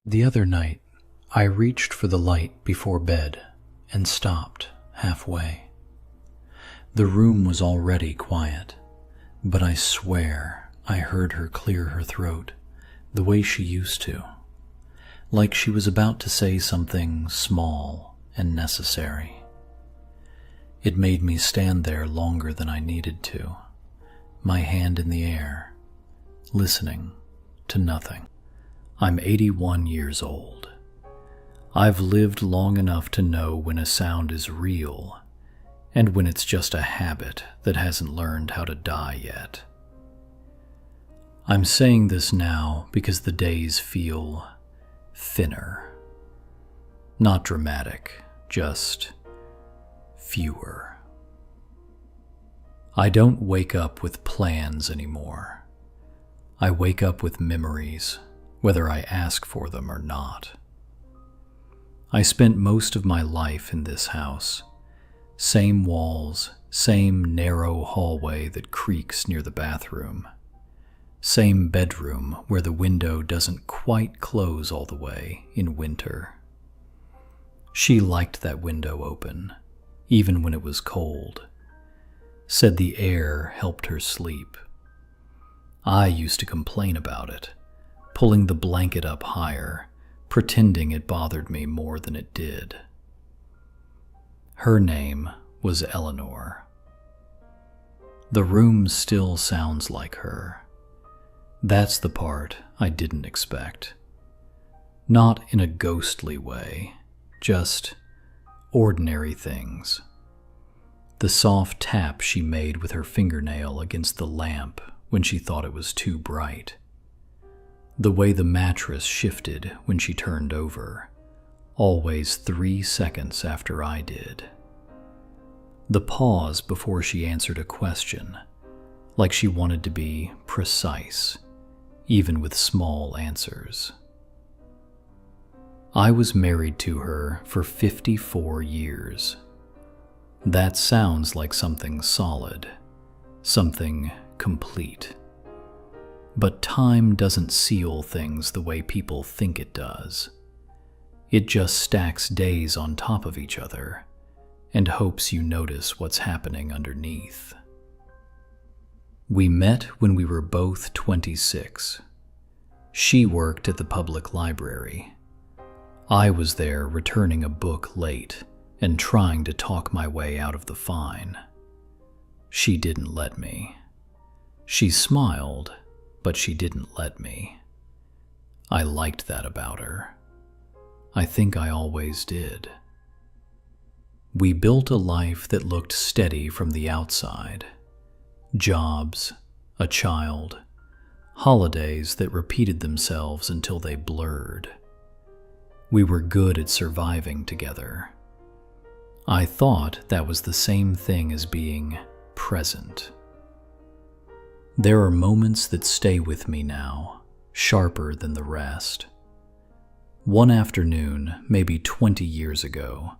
The other night, I reached for the light before bed and stopped halfway. The room was already quiet, but I swear I heard her clear her throat the way she used to, like she was about to say something small and necessary. It made me stand there longer than I needed to, my hand in the air, listening to nothing. I'm 81 years old. I've lived long enough to know when a sound is real and when it's just a habit that hasn't learned how to die yet. I'm saying this now because the days feel thinner. Not dramatic, just fewer. I don't wake up with plans anymore. I wake up with memories, whether I ask for them or not. I spent most of my life in this house. Same walls, same narrow hallway that creaks near the bathroom. Same bedroom where the window doesn't quite close all the way in winter. She liked that window open, even when it was cold. Said the air helped her sleep. I used to complain about it, pulling the blanket up higher, pretending it bothered me more than it did. Her name was Eleanor. The room still sounds like her. That's the part I didn't expect. Not in a ghostly way, just ordinary things. The soft tap she made with her fingernail against the lamp when she thought it was too bright. The way the mattress shifted when she turned over, always 3 seconds after I did. The pause before she answered a question, like she wanted to be precise, even with small answers. I was married to her for 54 years. That sounds like something solid, something complete. But time doesn't seal things the way people think it does. It just stacks days on top of each other and hopes you notice what's happening underneath. We met when we were both 26. She worked at the public library. I was there returning a book late and trying to talk my way out of the fine. She didn't let me. She smiled, but she didn't let me. I liked that about her. I think I always did. We built a life that looked steady from the outside. Jobs, a child, holidays that repeated themselves until they blurred. We were good at surviving together. I thought that was the same thing as being present. There are moments that stay with me now, sharper than the rest. One afternoon, maybe 20 years ago,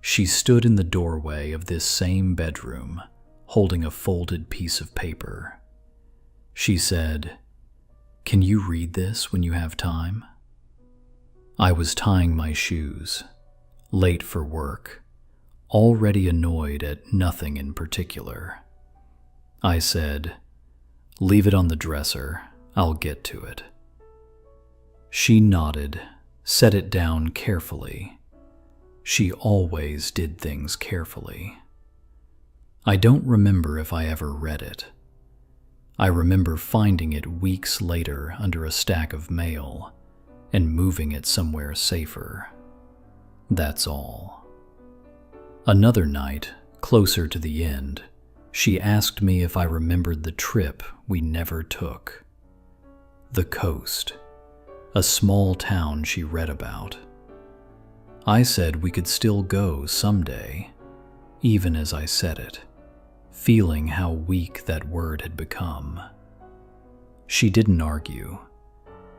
she stood in the doorway of this same bedroom, holding a folded piece of paper. She said, "Can you read this when you have time?" I was tying my shoes, late for work, already annoyed at nothing in particular. I said, "Leave it on the dresser. I'll get to it." She nodded, set it down carefully. She always did things carefully. I don't remember if I ever read it. I remember finding it weeks later under a stack of mail and moving it somewhere safer. That's all. Another night, closer to the end, she asked me if I remembered the trip we never took. The coast, a small town she read about. I said we could still go someday, even as I said it, feeling how weak that word had become. She didn't argue.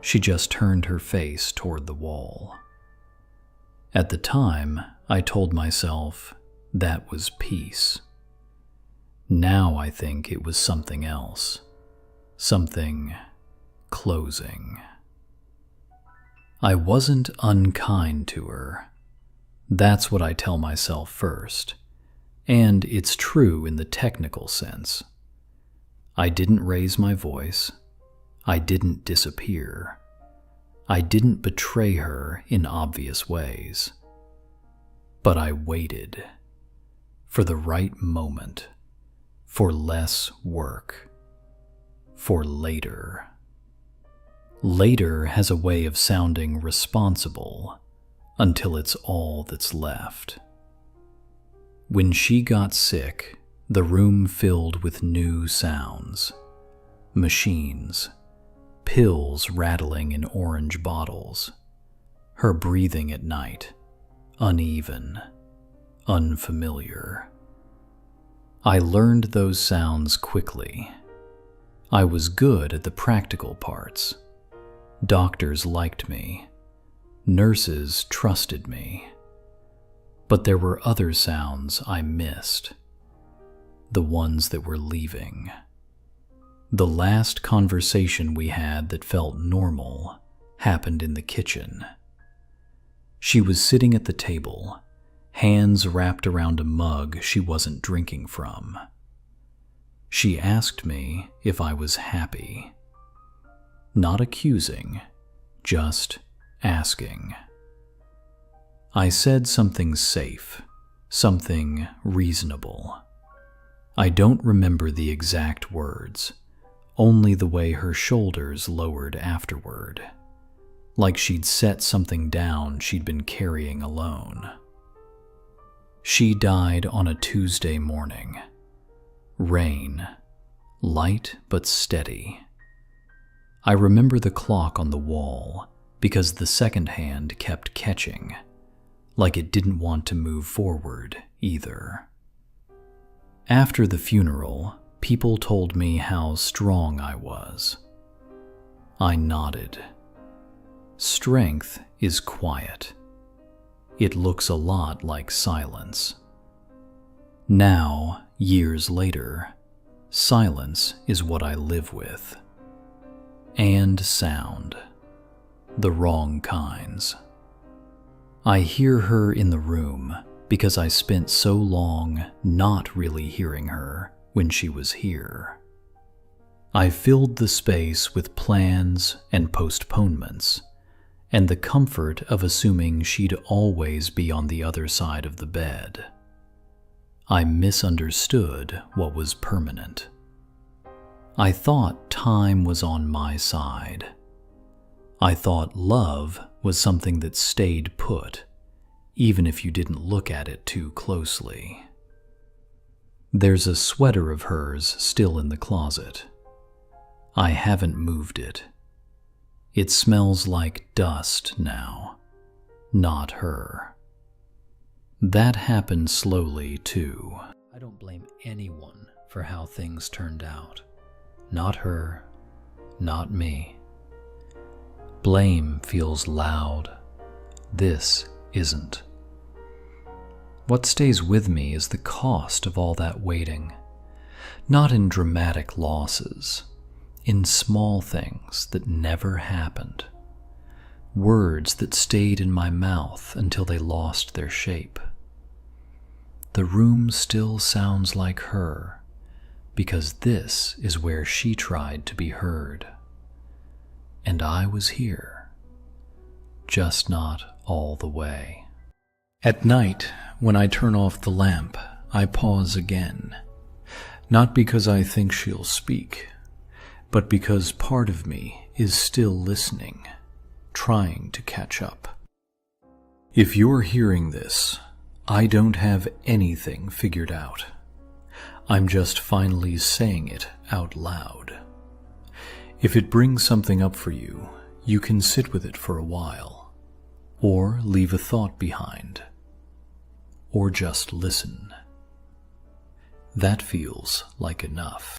She just turned her face toward the wall. At the time, I told myself that was peace. Now I think it was something else, something closing. I wasn't unkind to her. That's what I tell myself first, and it's true in the technical sense. I didn't raise my voice. I didn't disappear. I didn't betray her in obvious ways. But I waited for the right moment, for less work, for later. Later has a way of sounding responsible until it's all that's left. When she got sick, the room filled with new sounds, machines, pills rattling in orange bottles, her breathing at night, uneven, unfamiliar. I learned those sounds quickly. I was good at the practical parts. Doctors liked me. Nurses trusted me. But there were other sounds I missed. The ones that were leaving. The last conversation we had that felt normal happened in the kitchen. She was sitting at the table, hands wrapped around a mug she wasn't drinking from. She asked me if I was happy. Not accusing, just asking. I said something safe, something reasonable. I don't remember the exact words, only the way her shoulders lowered afterward, like she'd set something down she'd been carrying alone. She died on a Tuesday morning. Rain, light but steady. I remember the clock on the wall because the second hand kept catching, like it didn't want to move forward either. After the funeral, people told me how strong I was. I nodded. Strength is quiet. It looks a lot like silence. Now, years later, silence is what I live with. And sound. The wrong kinds. I hear her in the room because I spent so long not really hearing her when she was here. I filled the space with plans and postponements, and the comfort of assuming she'd always be on the other side of the bed. I misunderstood what was permanent. I thought time was on my side. I thought love was something that stayed put, even if you didn't look at it too closely. There's a sweater of hers still in the closet. I haven't moved it. It smells like dust now, not her. That happened slowly, too. I don't blame anyone for how things turned out. Not her, not me. Blame feels loud. This isn't. What stays with me is the cost of all that waiting. Not in dramatic losses, in small things that never happened. Words that stayed in my mouth until they lost their shape. The room still sounds like her, because this is where she tried to be heard. And I was here, just not all the way. At night, when I turn off the lamp, I pause again, not because I think she'll speak, but because part of me is still listening, trying to catch up. If you're hearing this, I don't have anything figured out. I'm just finally saying it out loud. If it brings something up for you, you can sit with it for a while, or leave a thought behind, or just listen. That feels like enough.